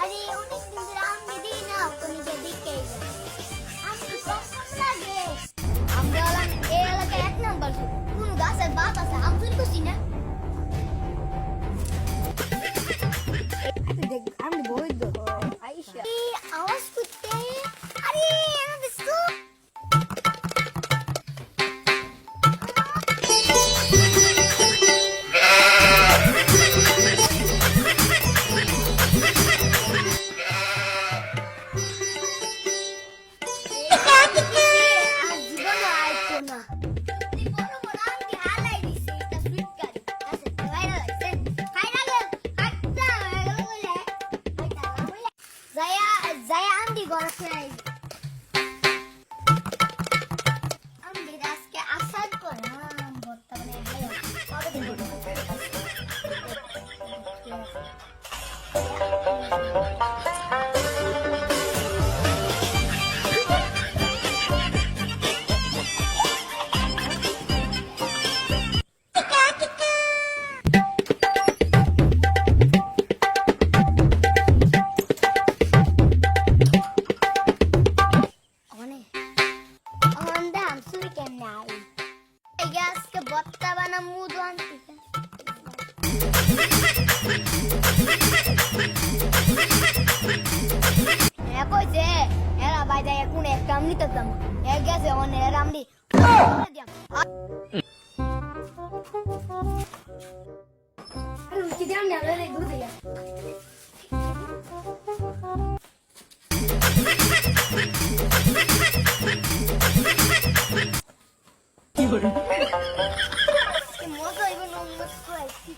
আরে অনেক দিন ধরে আমি দিই না কোন দিকে আমি কখন লাগে আমরা এই এলাকায় এক নাম্বার কোন গাছের বাত আছে আমি চুরি করছি না দেখ আমি বৈধ আইসা এই আওয়াজ করতে আরে আমি scoop Saya Andi goroknya. Andi aske asal koram bottane hayo. Abe din. Guys, ke botta bana mudu anti. Ya koi je, era bai jaya kune kam ni tadam. Ya guys, on era amdi. Aduh, kita amdi ala dulu ya. Mozart even almost crazy.